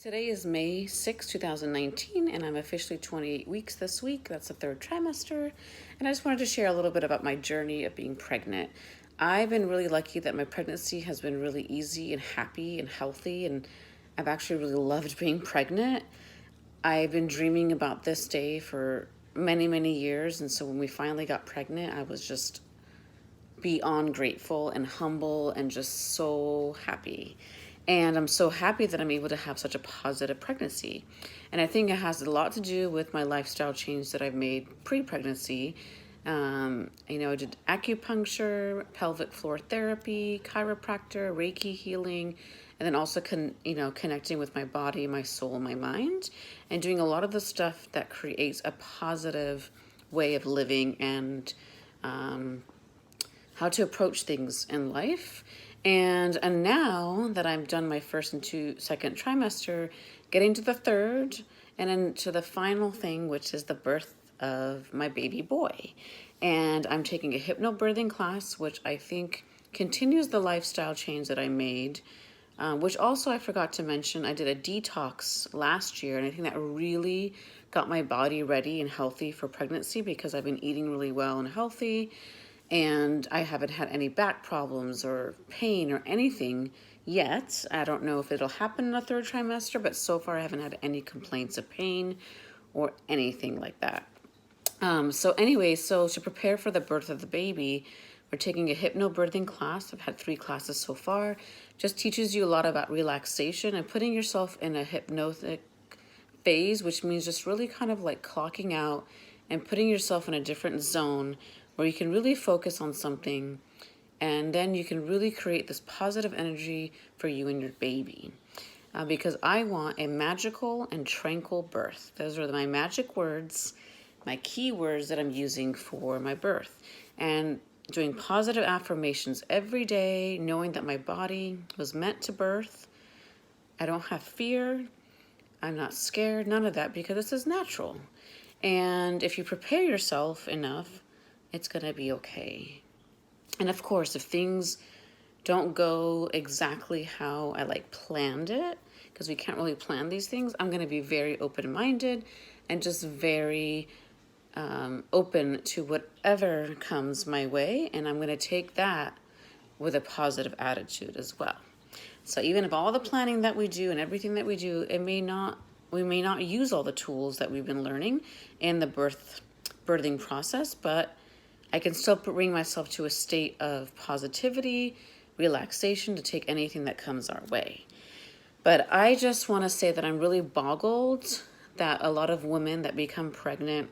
Today is May 6, 2019, and I'm officially 28 weeks this week. That's the third trimester. And I just wanted to share a little bit about my journey of being pregnant. I've been really lucky that my pregnancy has been really easy and happy and healthy, and I've actually really loved being pregnant. I've been dreaming about this day for many, many years, and so when we finally got pregnant, I was just beyond grateful and humble and just so happy. And I'm so happy that I'm able to have such a positive pregnancy. And I think it has a lot to do with my lifestyle change that I've made pre-pregnancy. I did acupuncture, pelvic floor therapy, chiropractor, Reiki healing, and then also connecting with my body, my soul, my mind, and doing a lot of the stuff that creates a positive way of living and how to approach things in life. And now that I'm done my first and second trimester, getting to the third and then to the final thing, which is the birth of my baby boy. And I'm taking a hypnobirthing class, which I think continues the lifestyle change that I made, which also I forgot to mention, I did a detox last year, and I think that really got my body ready and healthy for pregnancy because I've been eating really well and healthy. And I haven't had any back problems or pain or anything yet. I don't know if it'll happen in the third trimester, but so far I haven't had any complaints of pain or anything like that. So to prepare for the birth of the baby, we're taking a hypnobirthing class. I've had 3 classes so far. Just teaches you a lot about relaxation and putting yourself in a hypnotic phase, which means just really kind of like clocking out and putting yourself in a different zone where you can really focus on something, and then you can really create this positive energy for you and your baby. Because I want a magical and tranquil birth. Those are my magic words, my key words that I'm using for my birth. And doing positive affirmations every day, knowing that my body was meant to birth. I don't have fear. I'm not scared, none of that, because this is natural. And if you prepare yourself enough, it's going to be okay. And of course, if things don't go exactly how I planned it, because we can't really plan these things, I'm going to be very open-minded and just very open to whatever comes my way. And I'm going to take that with a positive attitude as well. So even if all the planning that we do and everything that we do, we may not use all the tools that we've been learning in the birthing process, but I can still bring myself to a state of positivity, relaxation to take anything that comes our way. But I just want to say that I'm really boggled that a lot of women that become pregnant,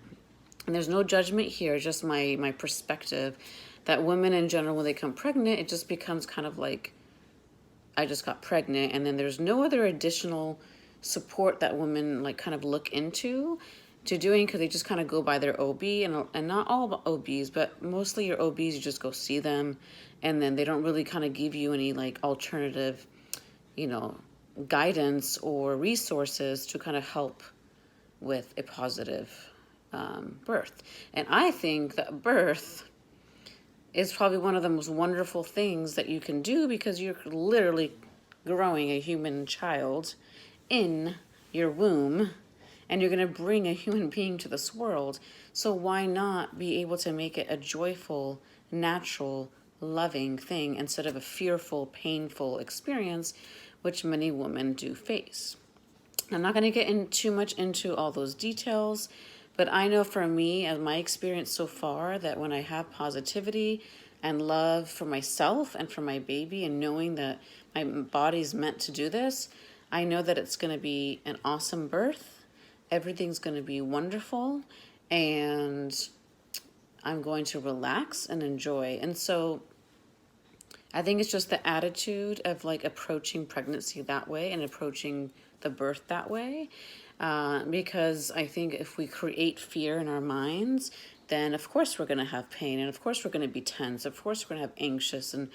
and there's no judgment here, just my perspective, that women in general, when they become pregnant, it just becomes kind of like, I just got pregnant, and then there's no other additional support that women kind of look into to doing, because they just kind of go by their OB, and not all OBs, but mostly your OBs, you just go see them, and then they don't really kind of give you any alternative, guidance or resources to kind of help with a positive birth. And I think that birth is probably one of the most wonderful things that you can do, because you're literally growing a human child in your womb, and you're going to bring a human being to this world. So why not be able to make it a joyful, natural, loving thing instead of a fearful, painful experience, which many women do face. I'm not going to get too much into all those details, but I know for me, and my experience so far, that when I have positivity and love for myself and for my baby, and knowing that my body's meant to do this, I know that it's going to be an awesome birth. Everything's going to be wonderful, and I'm going to relax and enjoy. And so I think it's just the attitude of approaching pregnancy that way and approaching the birth that way. Because I think if we create fear in our minds, then of course we're going to have pain, and of course we're going to be tense, of course we're going to have anxious, and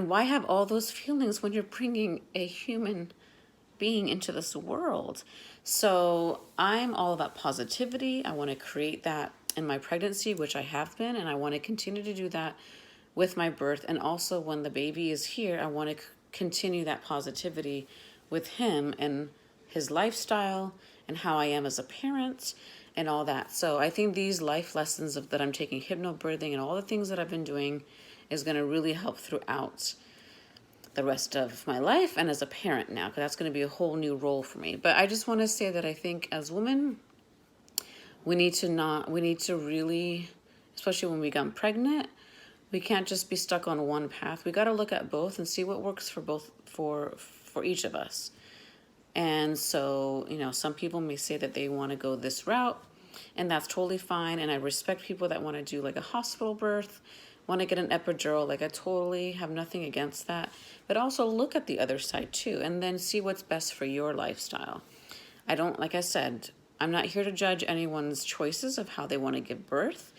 why have all those feelings when you're bringing a human being into this world? So I'm all about positivity. I want to create that in my pregnancy, which I have been, and I want to continue to do that with my birth. And also when the baby is here, I want to continue that positivity with him and his lifestyle and how I am as a parent and all that. So I think these life lessons that I'm taking, hypnobirthing and all the things that I've been doing, is going to really help throughout the rest of my life and as a parent now, because that's going to be a whole new role for me. But I just want to say that I think as women, we need to really, especially when we become pregnant, we can't just be stuck on one path. We got to look at both and see what works for both, for each of us. And so, some people may say that they want to go this route, and that's totally fine. And I respect people that want to do like a hospital birth, want to get an epidural. Like, I totally have nothing against that. But also look at the other side too, and then see what's best for your lifestyle. Like I said, I'm not here to judge anyone's choices of how they want to give birth.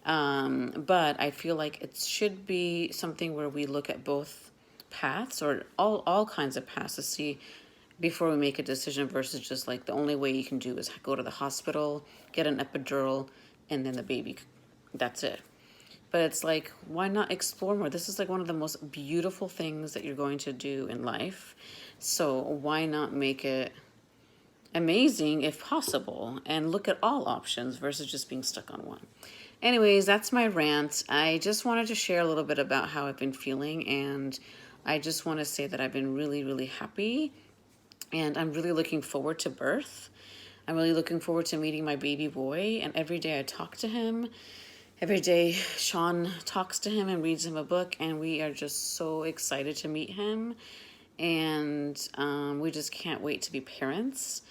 But I feel like it should be something where we look at both paths, or all kinds of paths, to see before we make a decision, versus just like the only way you can do is go to the hospital, get an epidural, and then the baby, that's it. But it's like, why not explore more? This is like one of the most beautiful things that you're going to do in life. So why not make it amazing if possible, and look at all options versus just being stuck on one. Anyways, that's my rant. I just wanted to share a little bit about how I've been feeling, and I just want to say that I've been really, really happy, and I'm really looking forward to birth. I'm really looking forward to meeting my baby boy, and every day I talk to him. Every day Sean talks to him and reads him a book, and we are just so excited to meet him. And we just can't wait to be parents.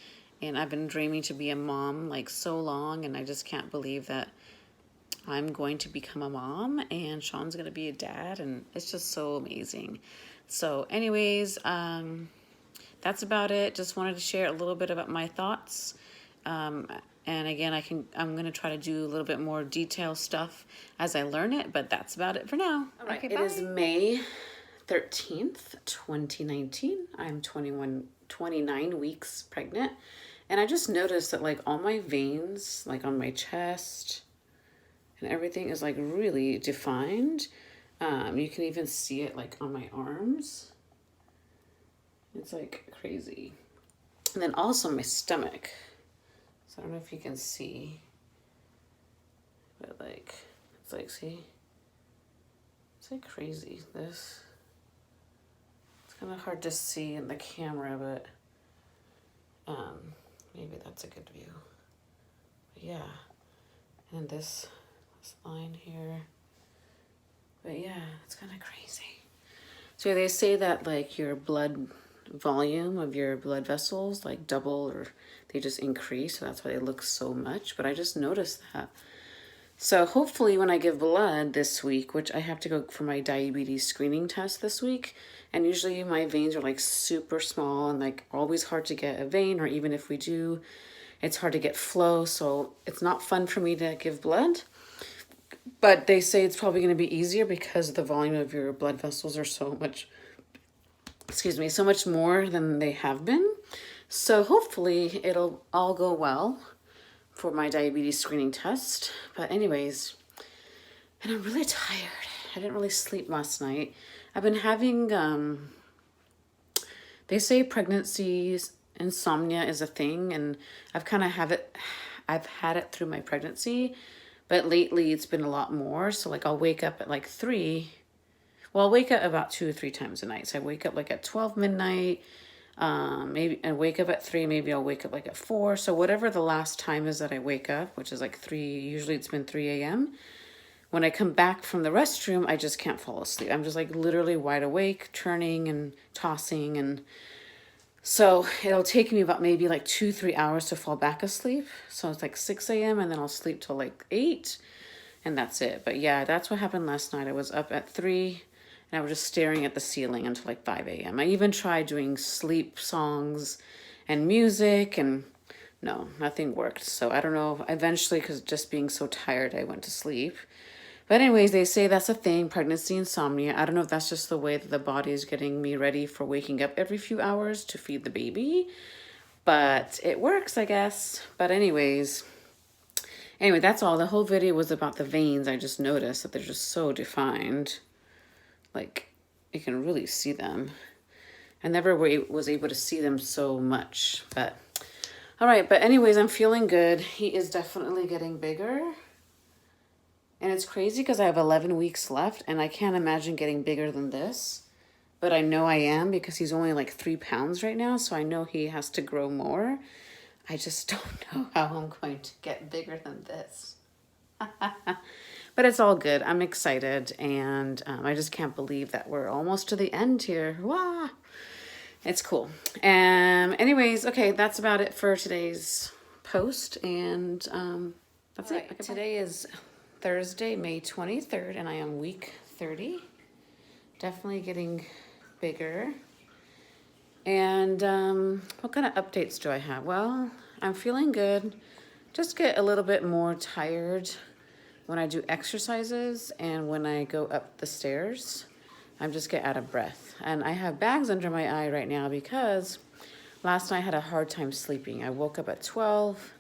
And I've been dreaming to be a mom like so long, and I just can't believe that I'm going to become a mom and Sean's going to be a dad, and it's just so amazing. So anyways, that's about it. Just wanted to share a little bit about my thoughts. And again, I'm going to try to do a little bit more detailed stuff as I learn it, but that's about it for now. All right, okay, it is May 13th, 2019. I'm 29 weeks pregnant. And I just noticed that like all my veins, like on my chest and everything, is like really defined. You can even see it like on my arms. It's like crazy. And then also my stomach. So I don't know if you can see, but like, it's like, see, it's like crazy, this. It's kind of hard to see in the camera, but maybe that's a good view. But yeah, and this line here. But yeah, it's kind of crazy. So they say that like your blood volume of your blood vessels like double, or they just increase, so that's why they look so much. But I just noticed that. So hopefully when I give blood this week, which I have to go for my diabetes screening test this week, and usually my veins are like super small and like always hard to get a vein, or even if we do, it's hard to get flow. So it's not fun for me to give blood. But they say it's probably going to be easier because the volume of your blood vessels are so much more than they have been. So hopefully it'll all go well for my diabetes screening test. But anyways, and I'm really tired. I didn't really sleep last night. I've been having, they say pregnancies, insomnia is a thing, and I've had it through my pregnancy, but lately it's been a lot more. So like I'll wake up at like 3. Well, I'll wake up about 2 or 3 times a night. So I wake up like at 12 midnight, maybe, and wake up at 3. Maybe I'll wake up like at 4. So whatever the last time is that I wake up, which is like 3, usually it's been 3 a.m. When I come back from the restroom, I just can't fall asleep. I'm just like literally wide awake, turning and tossing. And so it'll take me about maybe like 2-3 hours to fall back asleep. So it's like 6 a.m. and then I'll sleep till like 8, and that's it. But yeah, that's what happened last night. I was up at 3. And I was just staring at the ceiling until like 5 a.m. I even tried doing sleep songs and music, and no, nothing worked. So I don't know, eventually, because just being so tired, I went to sleep. But anyways, they say that's a thing, pregnancy insomnia. I don't know if that's just the way that the body is getting me ready for waking up every few hours to feed the baby. But it works, I guess. But anyway, that's all. The whole video was about the veins. I just noticed that they're just so defined. Like, you can really see them. I never was able to see them so much, but all right. But anyways, I'm feeling good. He is definitely getting bigger. And it's crazy because I have 11 weeks left and I can't imagine getting bigger than this. But I know I am because he's only like 3 pounds right now. So I know he has to grow more. I just don't know how I'm going to get bigger than this. But it's all good. I'm excited. And I just can't believe that we're almost to the end here. Wow. It's cool. Anyways, okay, that's about it for today's post. And that's it. Okay, today is Thursday, May 23rd, and I am week 30. Definitely getting bigger. And what kind of updates do I have? Well, I'm feeling good. Just get a little bit more tired when I do exercises and when I go up the stairs. I just get out of breath. And I have bags under my eye right now because last night I had a hard time sleeping. I woke up at 12,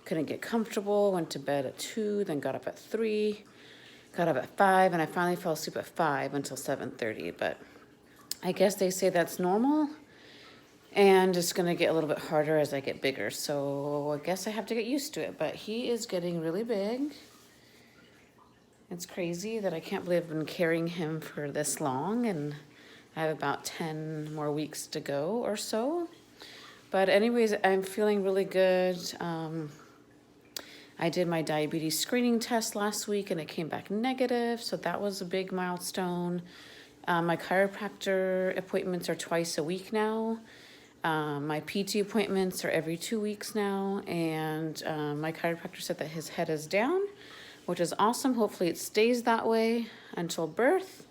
couldn't get comfortable, went to bed at 2, then got up at 3, got up at 5, and I finally fell asleep at 5 until 7:30. But I guess they say that's normal. And it's going to get a little bit harder as I get bigger. So I guess I have to get used to it. But he is getting really big. It's crazy that I can't believe I've been carrying him for this long. And I have about 10 more weeks to go or so. But anyways, I'm feeling really good. I did my diabetes screening test last week and it came back negative. So that was a big milestone. My chiropractor appointments are twice a week now. My PT appointments are every 2 weeks now, and my chiropractor said that his head is down, which is awesome. Hopefully it stays that way until birth.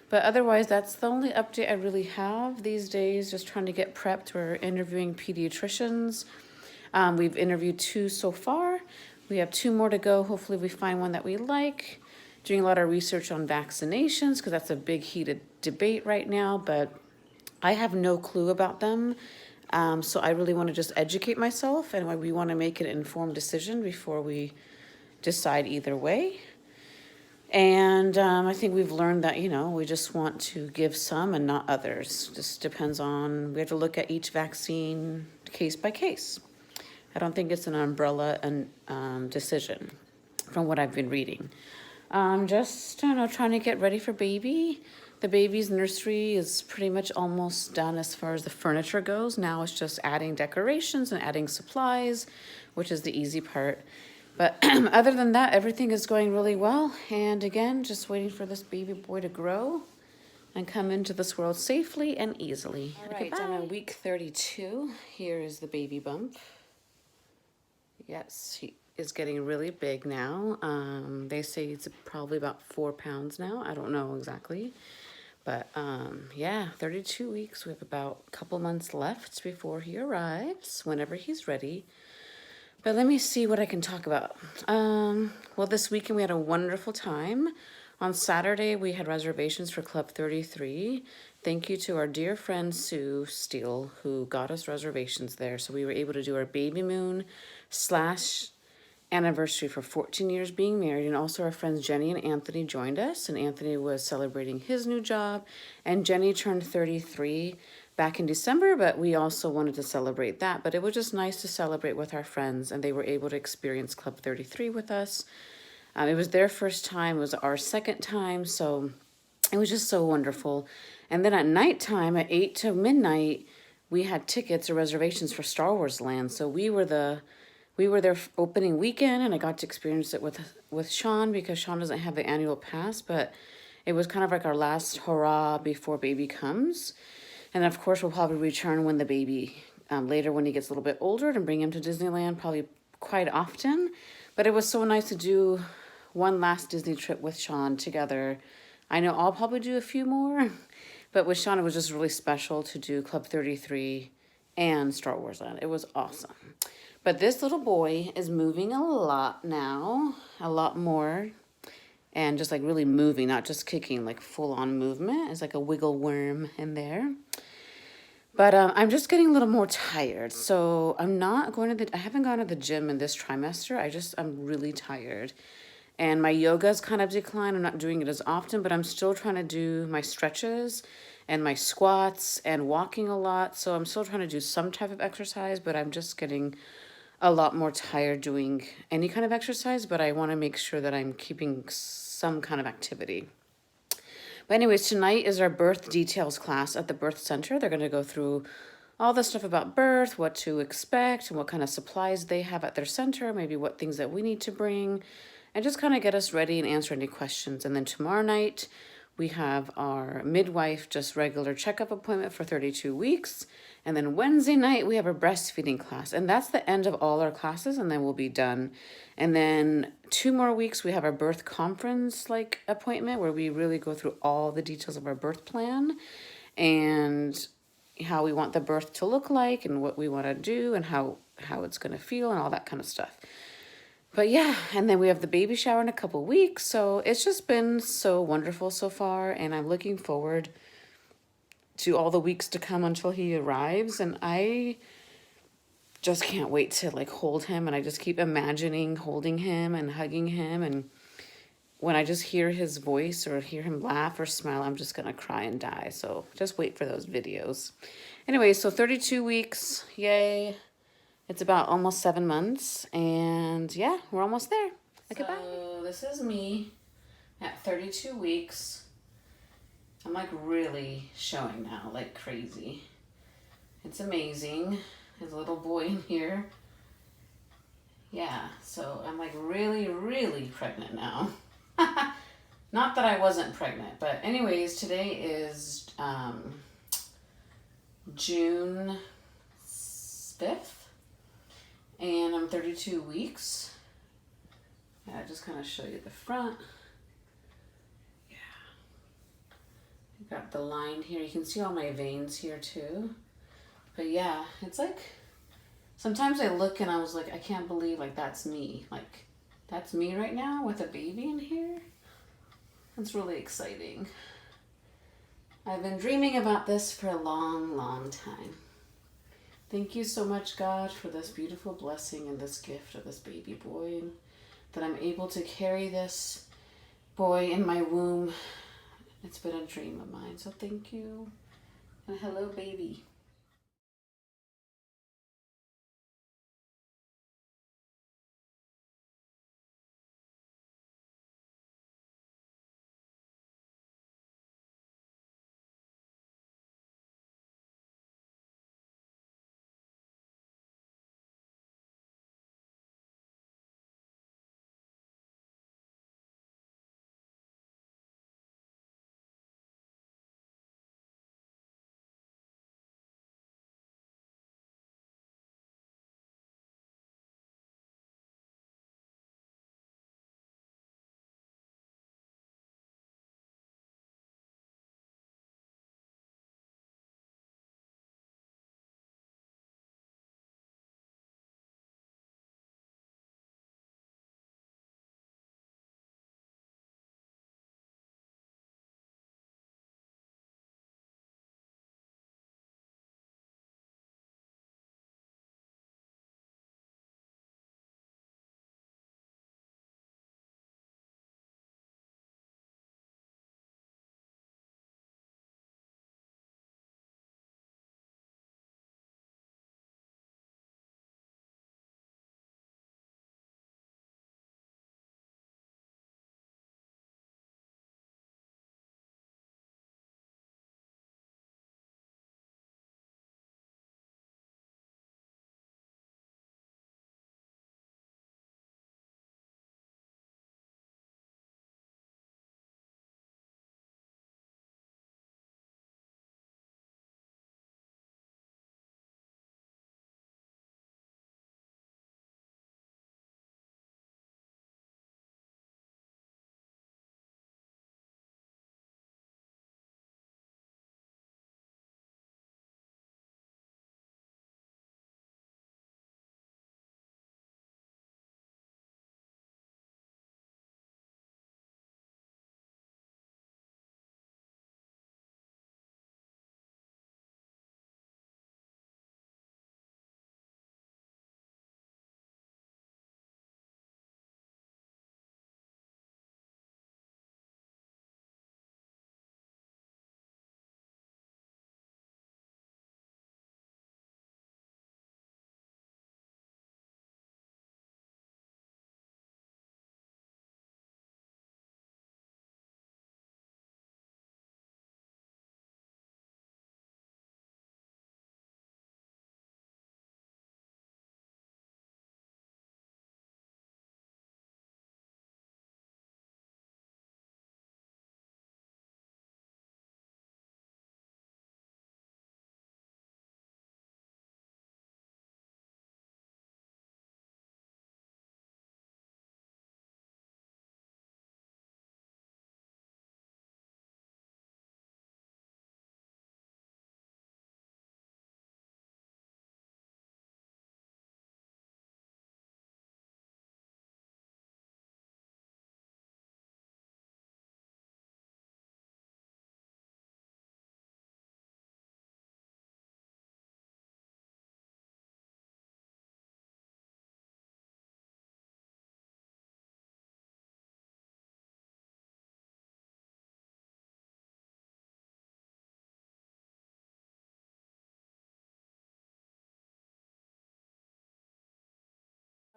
But otherwise, that's the only update I really have these days, just trying to get prepped. We're interviewing pediatricians. We've interviewed 2 so far. We have 2 more to go. Hopefully we find one that we like. Doing a lot of research on vaccinations because that's a big heated debate right now, but I have no clue about them. So I really want to just educate myself, and we want to make an informed decision before we decide either way. And I think we've learned that, we just want to give some and not others. Just depends on, we have to look at each vaccine case by case. I don't think it's an umbrella decision from what I've been reading. Just, trying to get ready for baby. The baby's nursery is pretty much almost done as far as the furniture goes. Now it's just adding decorations and adding supplies, which is the easy part. But other than that, everything is going really well. And again, just waiting for this baby boy to grow and come into this world safely and easily. All right, I'm on week 32. Here is the baby bump. Yes, he is getting really big now. They say it's probably about 4 pounds now. I don't know exactly. But yeah, 32 weeks. We have about a couple months left before he arrives, whenever he's ready. But let me see what I can talk about. Well, this weekend we had a wonderful time. On Saturday, we had reservations for Club 33. Thank you to our dear friend Sue Steele, who got us reservations there. So we were able to do our baby moon / anniversary for 14 years being married, and also our friends Jenny and Anthony joined us, and Anthony was celebrating his new job, and Jenny turned 33 back in December, but we also wanted to celebrate that. But it was just nice to celebrate with our friends, and they were able to experience Club 33 with us. It was their first time, it was our second time, so it was just so wonderful. And then at nighttime, at 8 to midnight, we had tickets or reservations for Star Wars Land, so we were there opening weekend, and I got to experience it with Sean because Sean doesn't have the annual pass, but it was kind of like our last hurrah before baby comes. And of course, we'll probably return when the baby, later when he gets a little bit older, and bring him to Disneyland probably quite often. But it was so nice to do one last Disney trip with Sean together. I know I'll probably do a few more, but with Sean, it was just really special to do Club 33 and Star Wars Land. It was awesome. But this little boy is moving a lot now, a lot more, and just like really moving, not just kicking, like full on movement. It's like a wiggle worm in there. But I'm just getting a little more tired. So I haven't gone to the gym in this trimester. I'm really tired. And my yoga's kind of declined. I'm not doing it as often, but I'm still trying to do my stretches and my squats and walking a lot. So I'm still trying to do some type of exercise, but I'm just getting a lot more tired doing any kind of exercise, but I want to make sure that I'm keeping some kind of activity. But anyways, tonight is our birth details class at the birth center. They're going to go through all the stuff about birth, what to expect, and what kind of supplies they have at their center, maybe what things that we need to bring, and just kind of get us ready and answer any questions. And then tomorrow night, we have our midwife, just regular checkup appointment for 32 weeks. And then Wednesday night, we have a breastfeeding class. And that's the end of all our classes, and then we'll be done. And then 2 more weeks, we have our birth conference like appointment where we really go through all the details of our birth plan and how we want the birth to look like and what we want to do and how it's going to feel and all that kind of stuff. But yeah, and then we have the baby shower in a couple weeks. So it's just been so wonderful so far. And I'm looking forward to all the weeks to come until he arrives. And I just can't wait to like hold him. And I just keep imagining holding him and hugging him. And when I just hear his voice or hear him laugh or smile, I'm just going to cry and die. So just wait for those videos. Anyway, so 32 weeks. Yay. It's about almost 7 months, and yeah, we're almost there. Okay, bye. So this is me at 32 weeks. I'm like really showing now, like crazy. It's amazing. There's a little boy in here. Yeah, so I'm like really, really pregnant now. Not that I wasn't pregnant, but anyways, today is June 5th. And I'm 32 weeks. Yeah, I just kind of show you the front. Yeah. I got the line here. You can see all my veins here too. But yeah, it's like, sometimes I look and I was like, I can't believe like that's me. Like, that's me right now with a baby in here. That's really exciting. I've been dreaming about this for a long, long time. Thank you so much, God, for this beautiful blessing and this gift of this baby boy, and that I'm able to carry this boy in my womb. It's been a dream of mine, so thank you. And hello, baby.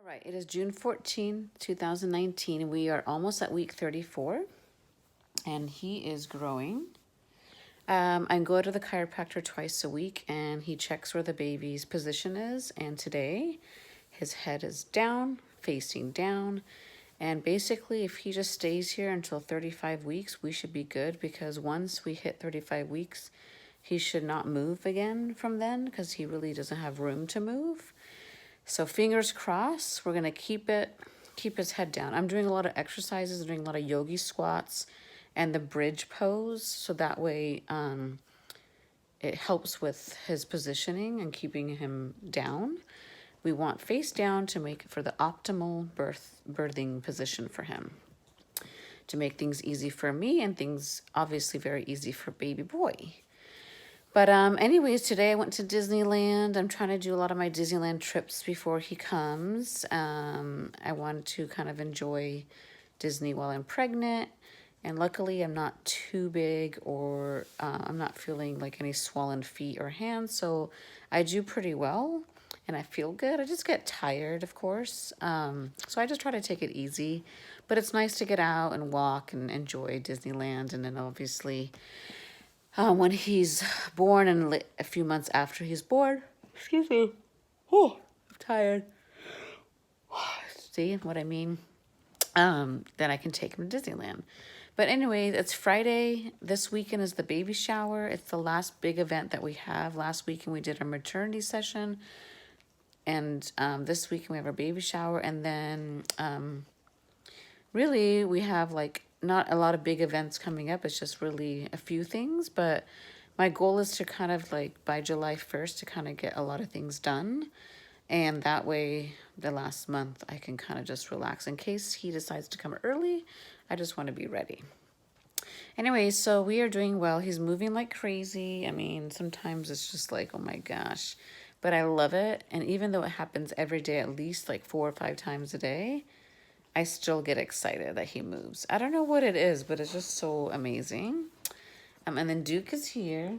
Right, it is June 14, 2019. We are almost at week 34, and he is growing. I go to the chiropractor twice a week, and he checks where the baby's position is. And today, his head is down, facing down. And basically, if he just stays here until 35 weeks, we should be good, because once we hit 35 weeks, he should not move again from then, because he really doesn't have room to move. So fingers crossed, we're gonna keep his head down. I'm doing a lot of exercises, doing a lot of yogi squats and the bridge pose, so that way it helps with his positioning and keeping him down. We want face down to make it for the optimal birthing position for him, to make things easy for me and things obviously very easy for baby boy. But anyways, today I went to Disneyland. I'm trying to do a lot of my Disneyland trips before he comes. I wanted to kind of enjoy Disney while I'm pregnant. And luckily I'm not too big, or I'm not feeling like any swollen feet or hands. So I do pretty well and I feel good. I just get tired, of course. So I just try to take it easy. But it's nice to get out and walk and enjoy Disneyland. And then obviously when he's born and a few months after he's born, excuse me, oh, I'm tired. See what I mean? Then I can take him to Disneyland. But anyway, it's Friday. This weekend is the baby shower. It's the last big event that we have. Last weekend we did our maternity session. And this weekend we have our baby shower. And then really we have like not a lot of big events coming up. It's just really a few things. But my goal is to kind of like by July 1st to kind of get a lot of things done. And that way the last month I can kind of just relax. In case he decides to come early, I just want to be ready. Anyway, so we are doing well. He's moving like crazy. I mean, sometimes it's just like, oh my gosh. But I love it. And even though it happens every day, at least like 4 or 5 times a day, I still get excited that he moves. I don't know what it is, but it's just so amazing. And then Duke is here.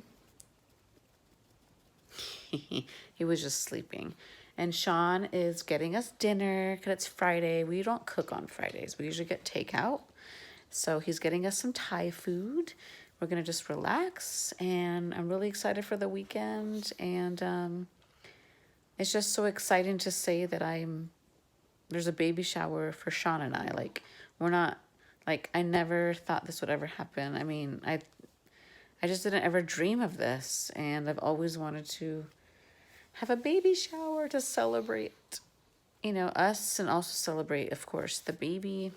He was just sleeping. And Sean is getting us dinner because it's Friday. We don't cook on Fridays. We usually get takeout. So he's getting us some Thai food. We're going to just relax. And I'm really excited for the weekend. And it's just so exciting to say that there's a baby shower for Sean and I. Like, we're not, like, I never thought this would ever happen. I mean, I just didn't ever dream of this. And I've always wanted to have a baby shower to celebrate, you know, us, and also celebrate, of course, the baby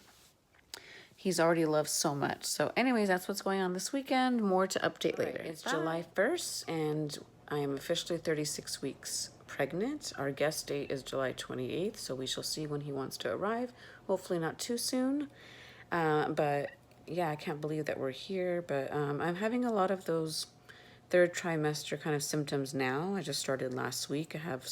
he's already loved so much. So anyways, that's what's going on this weekend. More to update later. It's July 1st, and I am officially 36 weeks pregnant. Our guest date is July 28th, so we shall see when he wants to arrive. Hopefully not too soon. But yeah, I can't believe that we're here. But I'm having a lot of those third trimester kind of symptoms now. I just started last week. I have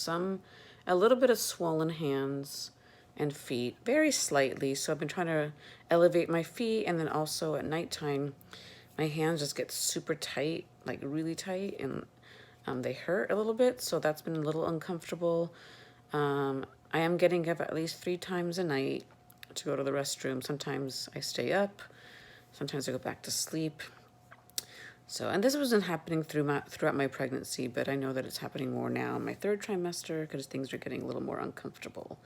a little bit of swollen hands and feet, very slightly. So I've been trying to elevate my feet, and then also at nighttime, my hands just get super tight, like really tight, and they hurt a little bit. So that's been a little uncomfortable. I am getting up at least 3 times a night to go to the restroom. Sometimes I stay up, sometimes I go back to sleep. So, and this wasn't happening throughout my pregnancy, but I know that it's happening more now in my 3rd trimester because things are getting a little more uncomfortable.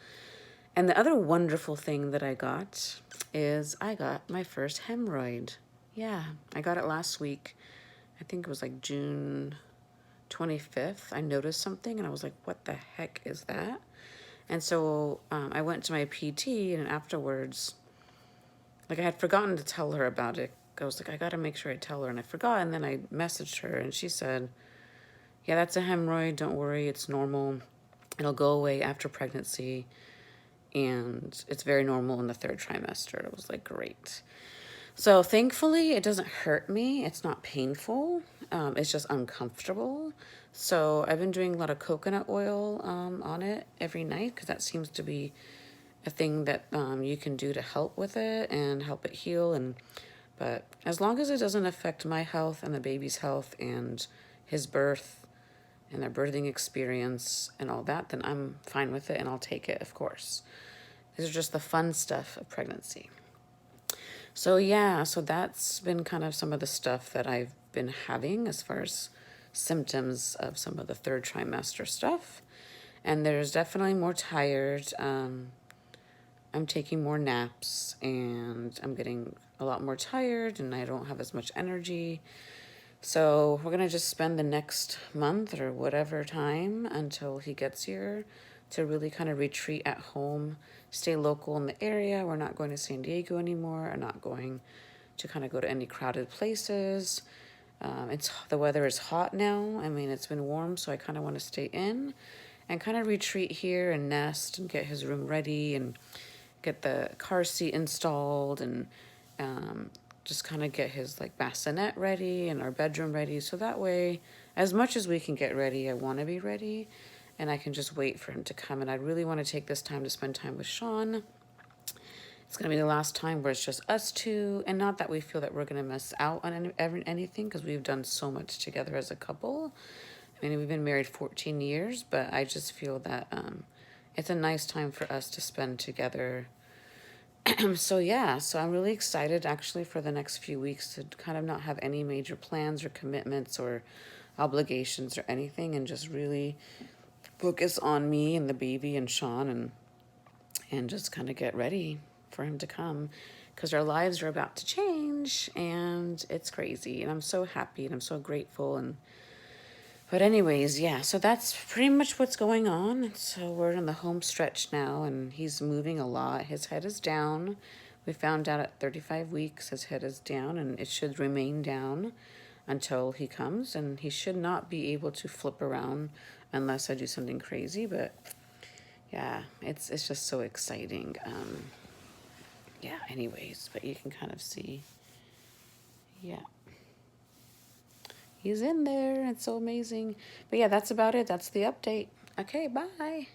And the other wonderful thing that I got is I got my first hemorrhoid. Yeah, I got it last week. I think it was like June 25th. I noticed something and I was like, what the heck is that? And so I went to my PT, and afterwards, like, I had forgotten to tell her about it. I was like, I gotta make sure I tell her, and I forgot. And then I messaged her, and she said, yeah, that's a hemorrhoid. Don't worry, it's normal. It'll go away after pregnancy, and it's very normal in the 3rd trimester. It was like, great. So thankfully, it doesn't hurt me. It's not painful. It's just uncomfortable. So I've been doing a lot of coconut oil on it every night, because that seems to be a thing that you can do to help with it and help it heal. But as long as it doesn't affect my health and the baby's health and his birth and their birthing experience and all that, then I'm fine with it and I'll take it, of course. These are just the fun stuff of pregnancy. So yeah, so that's been kind of some of the stuff that I've been having as far as symptoms of some of the third trimester stuff. And there's definitely more tired. I'm taking more naps and I'm getting a lot more tired and I don't have as much energy. So we're going to just spend the next month or whatever time until he gets here to really kind of retreat at home, stay local in the area. We're not going to San Diego anymore. I'm not going to kind of go to any crowded places. The weather is hot now. I mean, it's been warm, so I kind of want to stay in and kind of retreat here and nest and get his room ready and get the car seat installed and just kind of get his like bassinet ready and our bedroom ready. So that way, as much as we can get ready, I want to be ready and I can just wait for him to come. And I really want to take this time to spend time with Sean. It's going to be the last time where it's just us two, and not that we feel that we're going to miss out on anything because we've done so much together as a couple. I mean, we've been married 14 years, but I just feel that it's a nice time for us to spend together. So yeah, so I'm really excited actually for the next few weeks to kind of not have any major plans or commitments or obligations or anything, and just really focus on me and the baby and Sean and just kind of get ready for him to come, because our lives are about to change and it's crazy and I'm so happy and I'm so grateful. And but anyways, yeah, so that's pretty much what's going on. So we're in the home stretch now and he's moving a lot. His head is down. We found out at 35 weeks his head is down and it should remain down until he comes, and he should not be able to flip around unless I do something crazy. But yeah, it's just so exciting. Yeah, anyways, but you can kind of see, yeah, he's in there. It's so amazing. But yeah, that's about it. That's the update. Okay, bye.